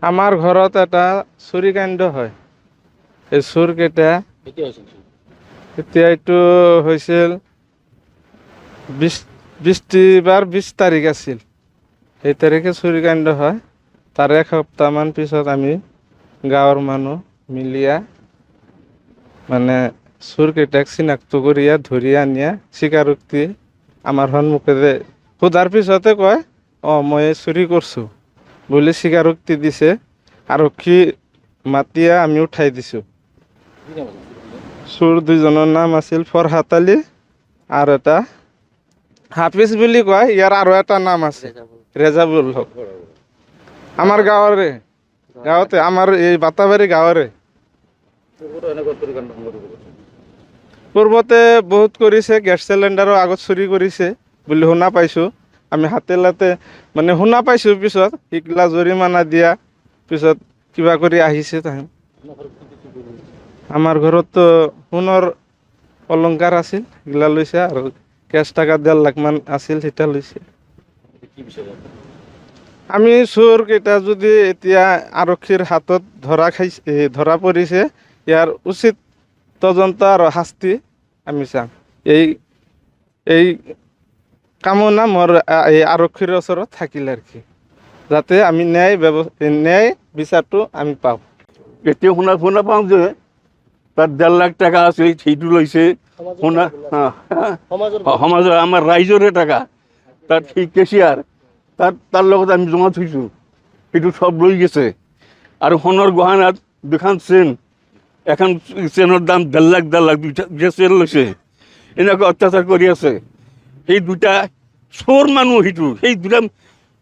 আমাৰ ঘৰত এটা চুৰিকাণ্ড হয়। এই চোৰকেইটা এতিয়া এইটো হৈছিল 20 তাৰিখ আছিল। সেই তাৰিখে চুৰিকাণ্ড হয়। তাৰ এসপ্তাহমান পিছত আমি গাঁৱৰ মানুহ মিলিয়া মানে চোৰকেইটাক চিনাক্ত কৰিয়া ধৰি আনিয়া স্বীকাৰোক্তি আমাৰ সন্মুখেৰে সোধাৰ পিছতে কয় মই চুৰি কৰছোঁ বুলি স্বীকাৰোক্তি দিছে। আৰক্ষী মাতিয়া আমি উঠাই দিছোঁ। চোৰ দুজনৰ নাম আছিল ফৰহাত আলী আৰু এটা হাফিজ বুলি কয়। ইয়াৰ আৰু এটা নাম আছে ৰেজাবুল হক। আমাৰ গাঁৱতে আমাৰ এই বাটাবাৰী গাঁৱৰে। পূৰ্বতে বহুত কৰিছে, গেছ চিলিণ্ডাৰো আগত চুৰি কৰিছে বুলি শুনা পাইছোঁ। আমি হাতে লাতে মানে শুনা পাইছোঁ, পিছত সিগলা জৰিমনা দিয়া পিছত কিবা কৰি আহিছে তাহে। আমাৰ ঘৰততো সোণৰ অলংকাৰ আছিল, সেইগিলা লৈছে আৰু কেছ টকা 1.5 লাখ মান আছিল, সেইটা লৈছে। আমি চোৰ কেইটা যদি এতিয়া আৰক্ষীৰ হাতত ধৰা পৰিছে, ইয়াৰ উচিত তদন্ত আৰু শাস্তি আমি চাম। এই কামনা মোৰ এই আৰক্ষীৰ ওচৰত থাকিল আৰু কি, যাতে আমি ন্যায় বিচাৰটো আমি পাওঁ। এতিয়া শুনা পাওঁ যে তাত 1.5 লাখ টাকা আছিল, সেইটো লৈছে। সমাজৰ আমাৰ ৰাইজৰে টাকা, তাত সি কেচিয়াৰ, তাৰ লগত আমি জমা থৈছোঁ, সেইটো চব লৈ গৈছে। আৰু সোণৰ গহনাত 2খন চেইন, এখন চেইনৰ দাম 1.5 লাখ দুটা চেইন লৈছে। এনেকুৱা অত্যাচাৰ কৰি আছে। সেই দুটা চোৰ মানুহ, সেই দুটা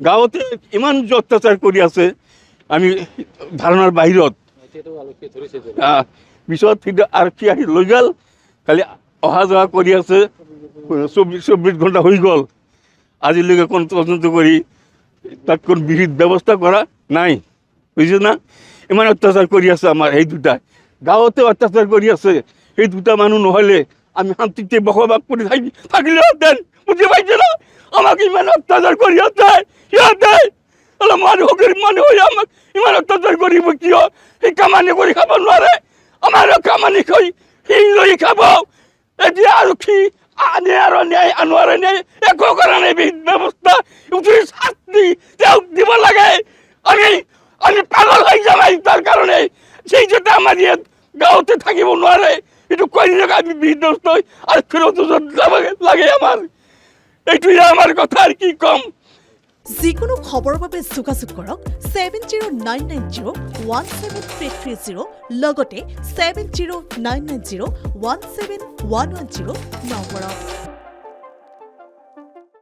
গাঁৱতে ইমান যে অত্যাচাৰ কৰি আছে আমি ধাৰণাৰ বাহিৰত। পিছত আৰক্ষী আহি লৈ গ'ল, খালি অহা যোৱা কৰি আছে। 24 ঘণ্টা হৈ গ'ল, আজিলৈকে কোনো তদন্ত কৰি তাত কোনো বিহিত ব্যৱস্থা কৰা নাই, বুজিছে না। ইমান অত্যাচাৰ কৰি আছে আমাৰ সেই দুটা গাঁৱতে অত্যাচাৰ কৰি আছে। সেই দুটা মানুহ নহ'লে আমি শান্তিতে বসবাস কৰি থাকিলেহেঁতেন, বুজি পাইছে না। আমাক ইমান অত্যাচাৰ কৰি আছে সিহঁতে, গৰীব মানুহ হৈ আমাক ইমান অত্যাচাৰ কৰিব কিয়? সেই কামানি কৰি খাব নোৱাৰে, আমাৰো কামানি কৰি সি লৈ খাব। এতিয়া আৰক্ষী আনে আৰু ন্যায় আনোৱাৰে ন্যায় একো কৰা নাই। ব্যৱস্থা উচিত শাস্তি তেওঁক দিব লাগে। আমি পাগল হৈ যাম তাৰ কাৰণে। সেই যাতে আমাৰ ইয়াত গাঁৱতে থাকিব নোৱাৰে, এইটো কৈ নাথাকে। আমি বিধ্বস্ত আৰক্ষীৰ ওচৰত যাব লাগে। আমাৰ এইটোৱে আমাৰ কথা, আৰু কি ক'ম। যিকোনো খবৰৰ বাবে যোগাযোগ কৰক 7099017330 লগতে 7099017110 নম্বৰত।